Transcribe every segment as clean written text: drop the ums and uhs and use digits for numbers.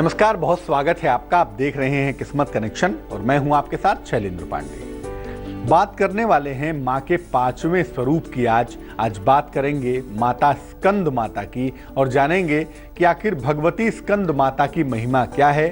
नमस्कार, बहुत स्वागत है आपका। आप देख रहे हैं किस्मत कनेक्शन और मैं हूं आपके साथ शैलेंद्र पांडे। बात करने वाले हैं मां के 5वें स्वरूप की। आज बात करेंगे माता स्कंद माता की और जानेंगे कि आखिर भगवती स्कंद माता की महिमा क्या है,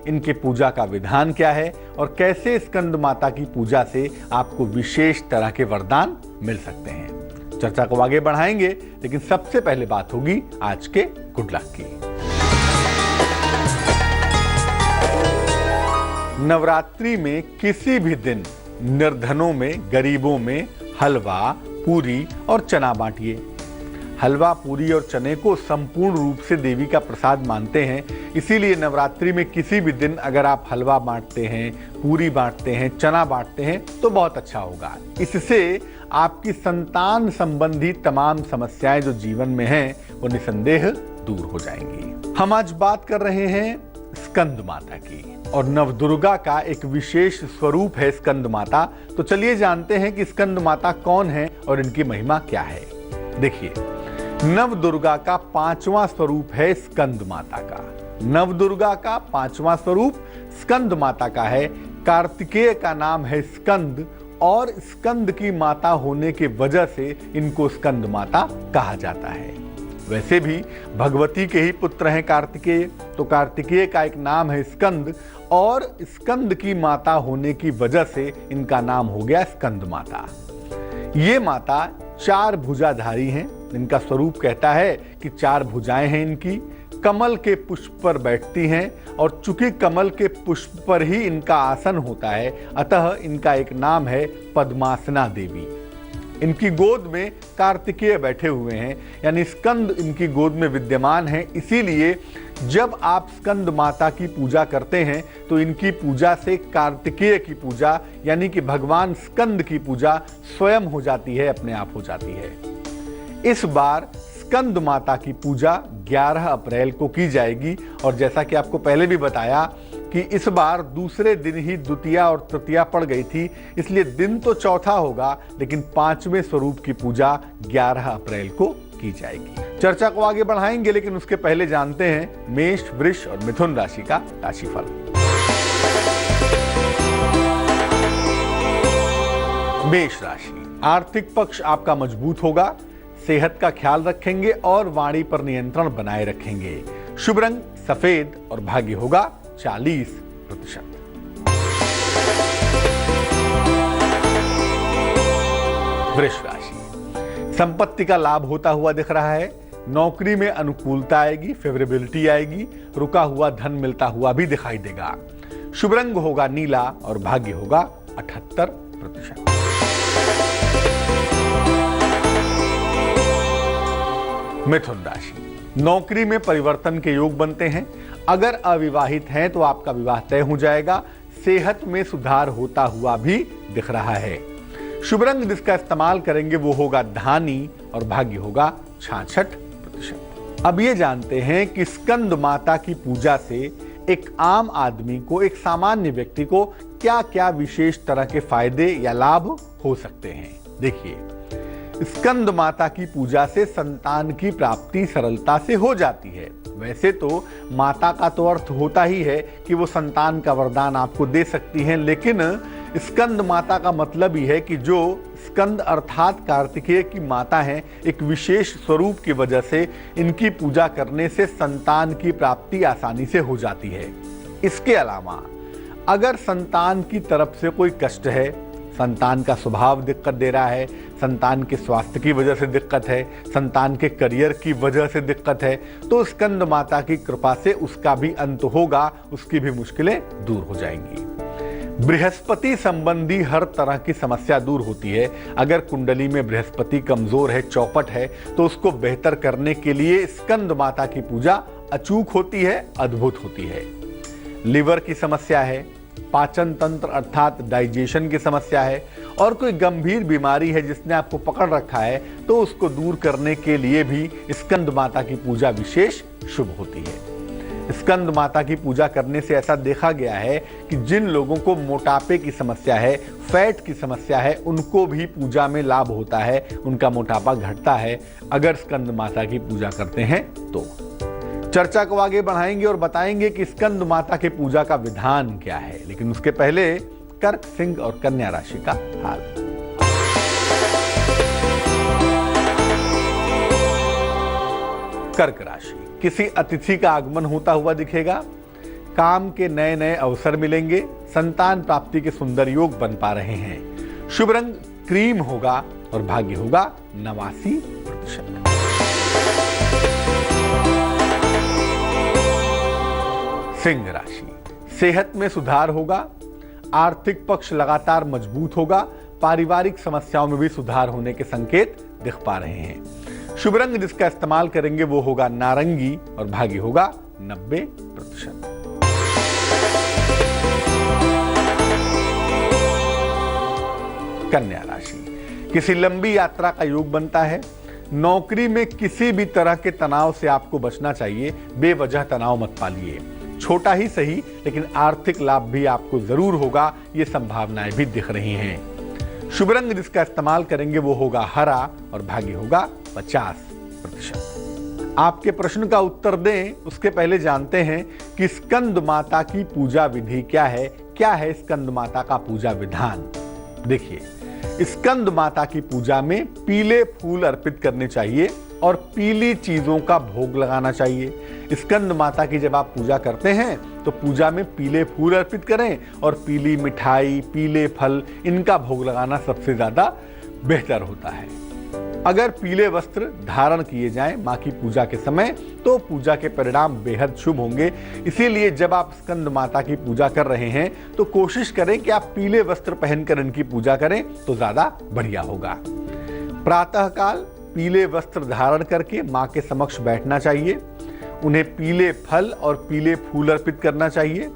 इनके पूजा का विधान क्या है और कैसे स्कंद माता की पूजा से आपको विशेष तरह के वरदान मिल सकते हैं। चर्चा को आगे बढ़ाएंगे, लेकिन सबसे पहले बात होगी आज के गुड लक की। नवरात्रि में किसी भी दिन निर्धनों में, गरीबों में हलवा, पूरी और चना बांटिए। हलवा, पूरी और चने को संपूर्ण रूप से देवी का प्रसाद मानते हैं, इसीलिए नवरात्रि में किसी भी दिन अगर आप हलवा बांटते हैं, पूरी बांटते हैं, चना बांटते हैं तो बहुत अच्छा होगा। इससे आपकी संतान संबंधी तमाम समस्याएं जो जीवन में हैं वो निसंदेह दूर हो जाएंगी। हम आज बात कर रहे हैं स्कंद माता की और नवदुर्गा का एक विशेष स्वरूप है स्कंद माता। तो चलिए जानते हैं कि स्कंद माता कौन है और इनकी महिमा क्या है। देखिए, नवदुर्गा का 5वां स्वरूप है स्कंद माता का। नवदुर्गा का 5वां स्वरूप स्कंद माता का है। कार्तिकेय का नाम है स्कंद और स्कंद की माता होने की वजह से इनको स्कंद माता कहा जाता है। वैसे भी भगवती के ही पुत्र हैं कार्तिकेय, तो कार्तिकेय का एक नाम है स्कंद और स्कंद की माता होने की वजह से इनका नाम हो गया स्कंद माता। ये माता 4 भुजाधारी हैं। इनका स्वरूप कहता है कि 4 भुजाएं हैं इनकी। कमल के पुष्प पर बैठती हैं और चूंकि कमल के पुष्प पर ही इनका आसन होता है, अतः इनका एक नाम है पद्मासना देवी। इनकी गोद में कार्तिकेय बैठे हुए हैं, यानी स्कंद इनकी गोद में विद्यमान है। इसीलिए जब आप स्कंद माता की पूजा करते हैं तो इनकी पूजा से कार्तिकेय की पूजा यानी कि भगवान स्कंद की पूजा स्वयं हो जाती है, अपने आप हो जाती है। इस बार स्कंद माता की पूजा 11 अप्रैल को की जाएगी और जैसा कि आपको पहले भी बताया कि इस बार दूसरे दिन ही द्वितीया और तृतीया पड़ गई थी, इसलिए दिन तो चौथा होगा, लेकिन 5वें स्वरूप की पूजा 11 अप्रैल को की जाएगी। चर्चा को आगे बढ़ाएंगे, लेकिन उसके पहले जानते हैं मेष, वृष और मिथुन राशि का राशिफल। मेष राशि, आर्थिक पक्ष आपका मजबूत होगा, सेहत का ख्याल रखेंगे और वाणी पर नियंत्रण बनाए रखेंगे। शुभ रंग सफेद और भाग्य होगा 40%। वृष राशि, संपत्ति का लाभ होता हुआ दिख रहा है। नौकरी में अनुकूलता आएगी, फेवरेबिलिटी आएगी, रुका हुआ धन मिलता हुआ भी दिखाई देगा। शुभ रंग होगा नीला और भाग्य होगा 78%। मिथुन राशि, नौकरी में परिवर्तन के योग बनते हैं। अगर अविवाहित हैं तो आपका विवाह तय हो जाएगा। सेहत में सुधार होता हुआ भी दिख रहा है। शुभ रंग जिसका इस्तेमाल करेंगे वो होगा धानी और भाग्य होगा 66%। अब ये जानते हैं कि स्कंद माता की पूजा से एक आम आदमी को, एक सामान्य व्यक्ति को क्या क्या विशेष तरह के फायदे या लाभ हो सकते हैं। देखिए, स्कंद माता की पूजा से संतान की प्राप्ति सरलता से हो जाती है। वैसे तो माता का तो अर्थ होता ही है कि वो संतान का वरदान आपको दे सकती हैं, लेकिन स्कंद माता का मतलब ही है कि जो स्कंद अर्थात कार्तिकेय की माता हैं, एक विशेष स्वरूप की वजह से इनकी पूजा करने से संतान की प्राप्ति आसानी से हो जाती है। इसके अलावा अगर संतान की तरफ से कोई कष्ट है, संतान का स्वभाव दिक्कत दे रहा है, संतान के स्वास्थ्य की वजह से दिक्कत है, संतान के करियर की वजह से दिक्कत है, तो स्कंद माता की कृपा से उसका भी अंत होगा, उसकी भी मुश्किलें दूर हो जाएंगी। बृहस्पति संबंधी हर तरह की समस्या दूर होती है। अगर कुंडली में बृहस्पति कमजोर है, चौपट है, तो उसको बेहतर करने के लिए स्कंद माता की पूजा अचूक होती है, अद्भुत होती है। लिवर की समस्या है, पाचन तंत्र अर्थात डाइजेशन की समस्या है और कोई गंभीर बीमारी है जिसने आपको पकड़ रखा है, तो उसको दूर करने के लिए भी स्कंद माता की पूजा विशेष शुभ होती है। स्कंद माता की पूजा करने से ऐसा देखा गया है कि जिन लोगों को मोटापे की समस्या है, फैट की समस्या है, उनको भी पूजा में लाभ होता है, उनका मोटापा घटता है अगर स्कंद माता की पूजा करते हैं तो। चर्चा को आगे बढ़ाएंगे और बताएंगे कि स्कंद माता के पूजा का विधान क्या है, लेकिन उसके पहले कर्क, सिंह और कन्या राशि का हाल। कर्क राशि, किसी अतिथि का आगमन होता हुआ दिखेगा, काम के नए नए अवसर मिलेंगे, संतान प्राप्ति के सुंदर योग बन पा रहे हैं। शुभ रंग क्रीम होगा और भाग्य होगा 89%। सिंह राशि, सेहत में सुधार होगा, आर्थिक पक्ष लगातार मजबूत होगा, पारिवारिक समस्याओं में भी सुधार होने के संकेत दिख पा रहे हैं। शुभ रंग जिसका इस्तेमाल करेंगे वो होगा नारंगी और भाग्य होगा 90%। कन्या राशि, किसी लंबी यात्रा का योग बनता है, नौकरी में किसी भी तरह के तनाव से आपको बचना चाहिए, बेवजह तनाव मत पालिए। छोटा ही सही लेकिन आर्थिक लाभ भी आपको जरूर होगा, ये संभावनाएं भी दिख रही हैं। शुभ रंग जिसका इस्तेमाल करेंगे वो होगा हरा और भाग्य होगा 50%। आपके प्रश्न का उत्तर दें उसके पहले जानते हैं कि स्कंद माता की पूजा विधि क्या है स्कंद माता का पूजा विधान। देखिए, स्कंद माता की पूजा में पीले फूल अर्पित करने चाहिए और पीली चीजों का भोग लगाना चाहिए। स्कंद माता की जब आप पूजा करते हैं तो पूजा में पीले फूल अर्पित करें और पीली मिठाई, पीले फल, इनका भोग लगाना सबसे ज्यादा बेहतर होता है। अगर पीले वस्त्र धारण किए जाएं मां की पूजा के समय तो पूजा के परिणाम बेहद शुभ होंगे। इसीलिए जब आप स्कंद माता की पूजा कर रहे हैं तो कोशिश करें कि आप पीले वस्त्र पहनकर इनकी पूजा करें तो ज्यादा बढ़िया होगा। प्रातःकाल पीले वस्त्र धारण करके मां के समक्ष बैठना चाहिए, उन्हें पीले फल और पीले फूल अर्पित करना चाहिए।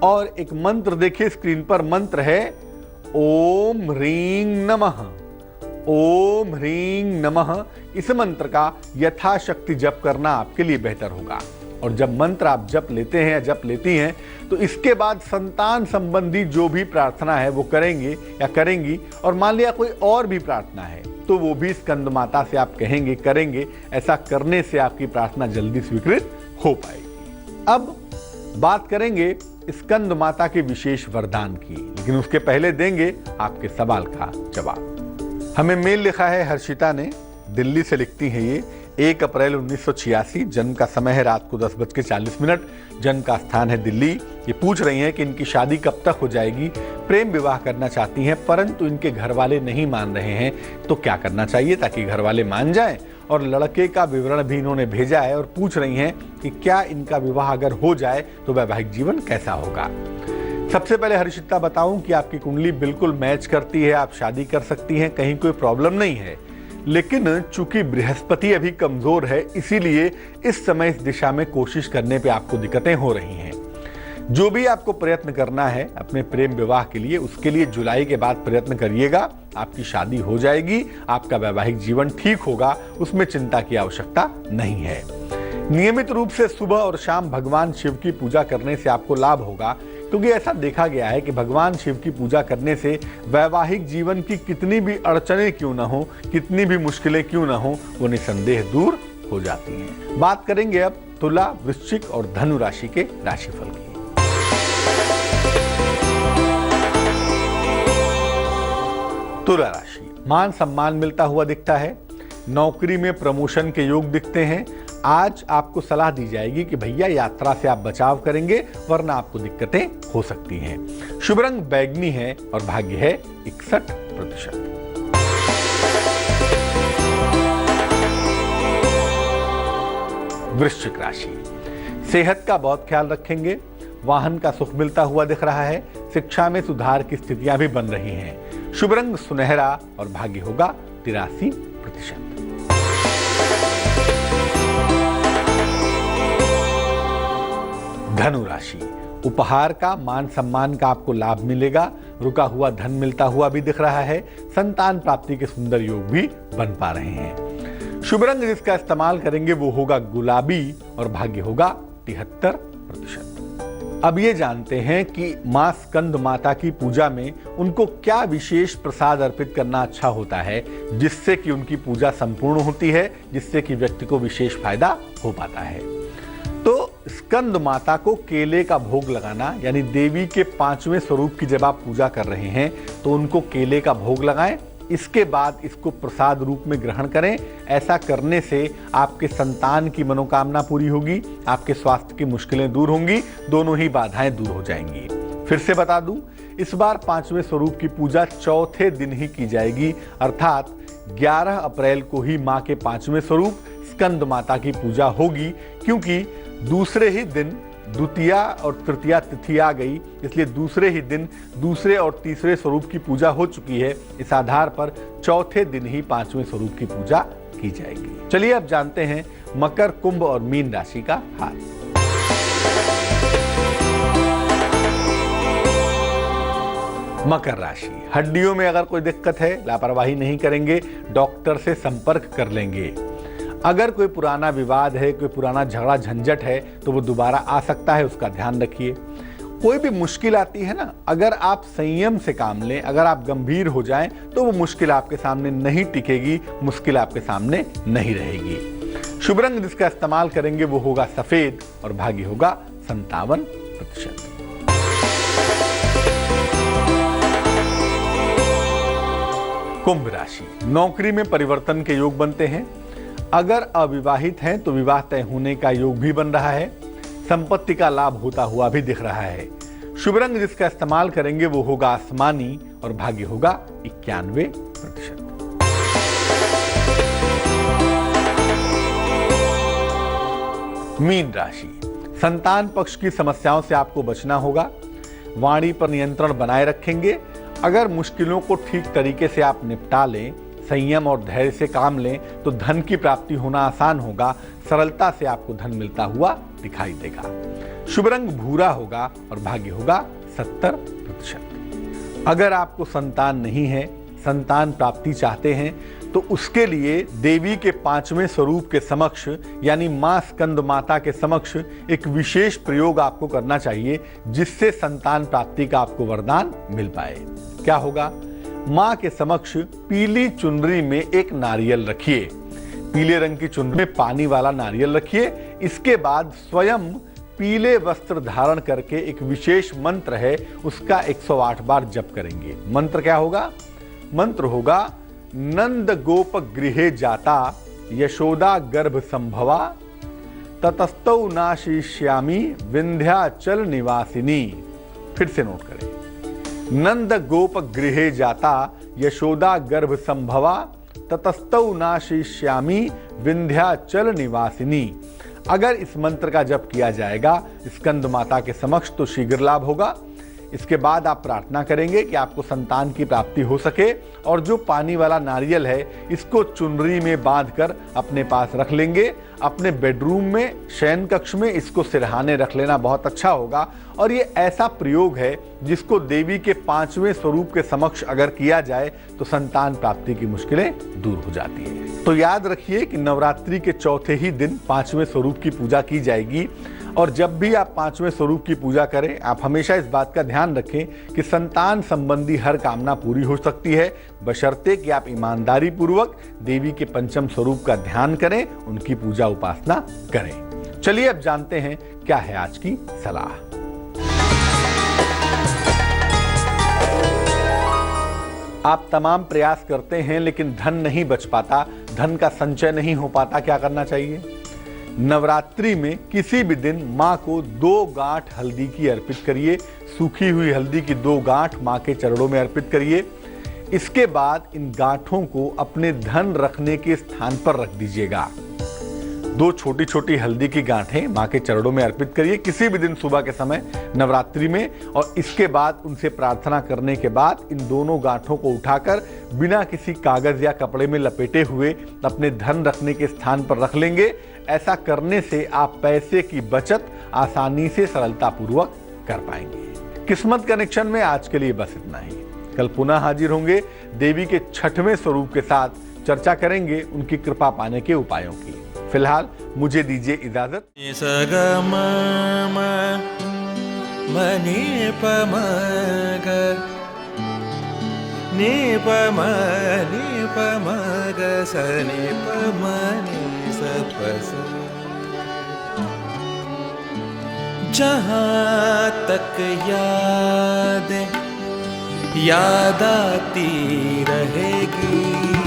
और एक मंत्र देखिए स्क्रीन पर, मंत्र है ओम ह्रीं नमः, ओम ह्रीं नमः। इस मंत्र का यथाशक्ति जप करना आपके लिए बेहतर होगा। और जब मंत्र आप जप लेते हैं या जप लेती हैं तो इसके बाद संतान संबंधी जो भी प्रार्थना है वो करेंगे या करेंगी, और मान लिया कोई और भी प्रार्थना है तो वो भी स्कंद माता से आप कहेंगे, करेंगे। ऐसा करने से आपकी प्रार्थना जल्दी स्वीकृत हो पाएगी। अब बात करेंगे स्कंद माता के विशेष वरदान की, लेकिन उसके पहले देंगे आपके सवाल का जवाब। हमें मेल लिखा है हर्षिता ने, दिल्ली से लिखती है ये। 1 अप्रैल 1986, जन्म का समय है रात को 10:40, जन्म का स्थान है दिल्ली। ये पूछ रही हैं कि इनकी शादी कब तक हो जाएगी, प्रेम विवाह करना चाहती हैं परंतु इनके घर वाले नहीं मान रहे हैं, तो क्या करना चाहिए ताकि घर वाले मान जाएं। और लड़के का विवरण भी इन्होंने भेजा है और पूछ रही हैं कि क्या इनका विवाह अगर हो जाए तो वैवाहिक जीवन कैसा होगा। सबसे पहले हर्षिता बताऊं कि आपकी कुंडली बिल्कुल मैच करती है, आप शादी कर सकती हैं, कहीं कोई प्रॉब्लम नहीं है। लेकिन चूंकि बृहस्पति अभी कमजोर है इसीलिए इस समय इस दिशा में कोशिश करने पे आपको दिक्कतें हो रही हैं। जो भी आपको प्रयत्न करना है अपने प्रेम विवाह के लिए, उसके लिए जुलाई के बाद प्रयत्न करिएगा, आपकी शादी हो जाएगी, आपका वैवाहिक जीवन ठीक होगा, उसमें चिंता की आवश्यकता नहीं है। नियमित रूप से सुबह और शाम भगवान शिव की पूजा करने से आपको लाभ होगा, क्योंकि ऐसा देखा गया है कि भगवान शिव की पूजा करने से वैवाहिक जीवन की कितनी भी अड़चनें क्यों न हो, कितनी भी मुश्किलें क्यों न हो, वो निसंदेह दूर हो जाती हैं। बात करेंगे अब तुला, वृश्चिक और धनु राशि के राशिफल की। तुला राशि, मान सम्मान मिलता हुआ दिखता है, नौकरी में प्रमोशन के योग दिखते हैं। आज आपको सलाह दी जाएगी कि भैया यात्रा से आप बचाव करेंगे वरना आपको दिक्कतें हो सकती हैं। शुभ रंग बैगनी है और भाग्य है 61%। वृश्चिक राशि, सेहत का बहुत ख्याल रखेंगे, वाहन का सुख मिलता हुआ दिख रहा है, शिक्षा में सुधार की स्थितियां भी बन रही हैं। शुभ रंग सुनहरा और भाग्य होगा 83%। धनु राशि, उपहार का, मान सम्मान का आपको लाभ मिलेगा, रुका हुआ धन मिलता हुआ भी दिख रहा है, संतान प्राप्ति के सुंदर योग भी बन पा रहे हैं। शुभ रंग जिसका इस्तेमाल करेंगे वो होगा गुलाबी और भाग्य होगा 73%। अब ये जानते हैं कि मां स्कंद माता की पूजा में उनको क्या विशेष प्रसाद अर्पित करना अच्छा होता है जिससे कि उनकी पूजा संपूर्ण होती है, जिससे कि व्यक्ति को विशेष फायदा हो पाता है। स्कंद माता को केले का भोग लगाना, यानी देवी के 5वें स्वरूप की जब आप पूजा कर रहे हैं तो उनको केले का भोग लगाएं। इसके बाद इसको प्रसाद रूप में ग्रहण करें। ऐसा करने से आपके संतान की मनोकामना पूरी होगी, आपके स्वास्थ्य की मुश्किलें दूर होंगी, दोनों ही बाधाएं दूर हो जाएंगी। फिर से बता दूं, इस बार 5वें स्वरूप की पूजा चौथे दिन ही की जाएगी, अर्थात 11 अप्रैल को ही मां के 5वें स्वरूप स्कंद माता की पूजा होगी। क्योंकि दूसरे ही दिन द्वितीया और तृतीया तिथि आ गई, इसलिए दूसरे ही दिन दूसरे और तीसरे स्वरूप की पूजा हो चुकी है। इस आधार पर चौथे दिन ही 5वें स्वरूप की पूजा की जाएगी। चलिए अब जानते हैं मकर, कुंभ और मीन राशि का हाल। मकर राशि, हड्डियों में अगर कोई दिक्कत है, लापरवाही नहीं करेंगे, डॉक्टर से संपर्क कर लेंगे। अगर कोई पुराना विवाद है, कोई पुराना झगड़ा झंझट है तो वो दोबारा आ सकता है, उसका ध्यान रखिए। कोई भी मुश्किल आती है ना, अगर आप संयम से काम लें, अगर आप गंभीर हो जाएं तो वो मुश्किल आपके सामने नहीं टिकेगी, मुश्किल आपके सामने नहीं रहेगी। शुभ रंग जिसका इस्तेमाल करेंगे वो होगा सफेद और भाग्य होगा 57%। कुंभ राशि, नौकरी में परिवर्तन के योग बनते हैं। अगर अविवाहित हैं तो विवाह तय होने का योग भी बन रहा है। संपत्ति का लाभ होता हुआ भी दिख रहा है। शुभ रंग जिसका इस्तेमाल करेंगे वो होगा आसमानी और भाग्य होगा 91%। मीन राशि, संतान पक्ष की समस्याओं से आपको बचना होगा। वाणी पर नियंत्रण बनाए रखेंगे। अगर मुश्किलों को ठीक तरीके से आप निपटा लें, संयम और धैर्य से काम लें तो धन की प्राप्ति होना आसान होगा। सरलता से आपको धन मिलता हुआ दिखाई देगा। शुभ रंग भूरा होगा और भाग्य होगा 70%। अगर आपको संतान नहीं है, संतान प्राप्ति चाहते हैं तो उसके लिए देवी के 5वें स्वरूप के समक्ष, यानी मां स्कंद माता के समक्ष एक विशेष प्रयोग आपको करना चाहिए, जिससे संतान प्राप्ति का आपको वरदान मिल पाए। क्या होगा? मां के समक्ष पीली चुनरी में एक नारियल रखिए। पीले रंग की चुनरी में पानी वाला नारियल रखिए। इसके बाद स्वयं पीले वस्त्र धारण करके एक विशेष मंत्र है, उसका 108 बार जप करेंगे। मंत्र क्या होगा? मंत्र होगा नंद गोप गृहे जाता यशोदा गर्भ संभवा ततस्तौ नाशिष्यामि विंध्याचल निवासिनी। फिर से नोट करें, नंद गोप गृहे जाता यशोदा गर्भ संभवा ततस्तौ नाशिष्यामि विंध्याचल निवासिनी। अगर इस मंत्र का जप किया जाएगा स्कंद माता के समक्ष तो शीघ्र लाभ होगा। इसके बाद आप प्रार्थना करेंगे कि आपको संतान की प्राप्ति हो सके, और जो पानी वाला नारियल है इसको चुनरी में बांधकर अपने पास रख लेंगे। अपने बेडरूम में, शयन कक्ष में इसको सिरहाने रख लेना बहुत अच्छा होगा। और ये ऐसा प्रयोग है जिसको देवी के 5वें स्वरूप के समक्ष अगर किया जाए तो संतान प्राप्ति की मुश्किलें दूर हो जाती है। तो याद रखिए कि नवरात्रि के चौथे ही दिन 5वें स्वरूप की पूजा की जाएगी। और जब भी आप 5वें स्वरूप की पूजा करें, आप हमेशा इस बात का ध्यान रखें कि संतान संबंधी हर कामना पूरी हो सकती है, बशर्ते कि आप ईमानदारी पूर्वक देवी के 5वें स्वरूप का ध्यान करें, उनकी पूजा उपासना करें। चलिए अब जानते हैं क्या है आज की सलाह। आप तमाम प्रयास करते हैं लेकिन धन नहीं बच पाता, धन का संचय नहीं हो पाता, क्या करना चाहिए? नवरात्रि में किसी भी दिन मां को 2 गांठ हल्दी की अर्पित करिए। सूखी हुई हल्दी की 2 गांठ मां के चरणों में अर्पित करिए। इसके बाद इन गांठों को अपने धन रखने के स्थान पर रख दीजिएगा। 2 छोटी छोटी हल्दी की गांठें मां के चरणों में अर्पित करिए किसी भी दिन सुबह के समय नवरात्रि में। और इसके बाद उनसे प्रार्थना करने के बाद इन दोनों गांठों को उठाकर बिना किसी कागज या कपड़े में लपेटे हुए अपने धन रखने के स्थान पर रख लेंगे। ऐसा करने से आप पैसे की बचत आसानी से सरलतापूर्वक कर पाएंगे। किस्मत कनेक्शन में आज के लिए बस इतना ही। कल पुनः हाजिर होंगे देवी के 6वें स्वरूप के साथ। चर्चा करेंगे उनकी कृपा पाने के उपायों की। फिलहाल मुझे दीजिए इजाजत। जहाँ तक याद आती रहेगी।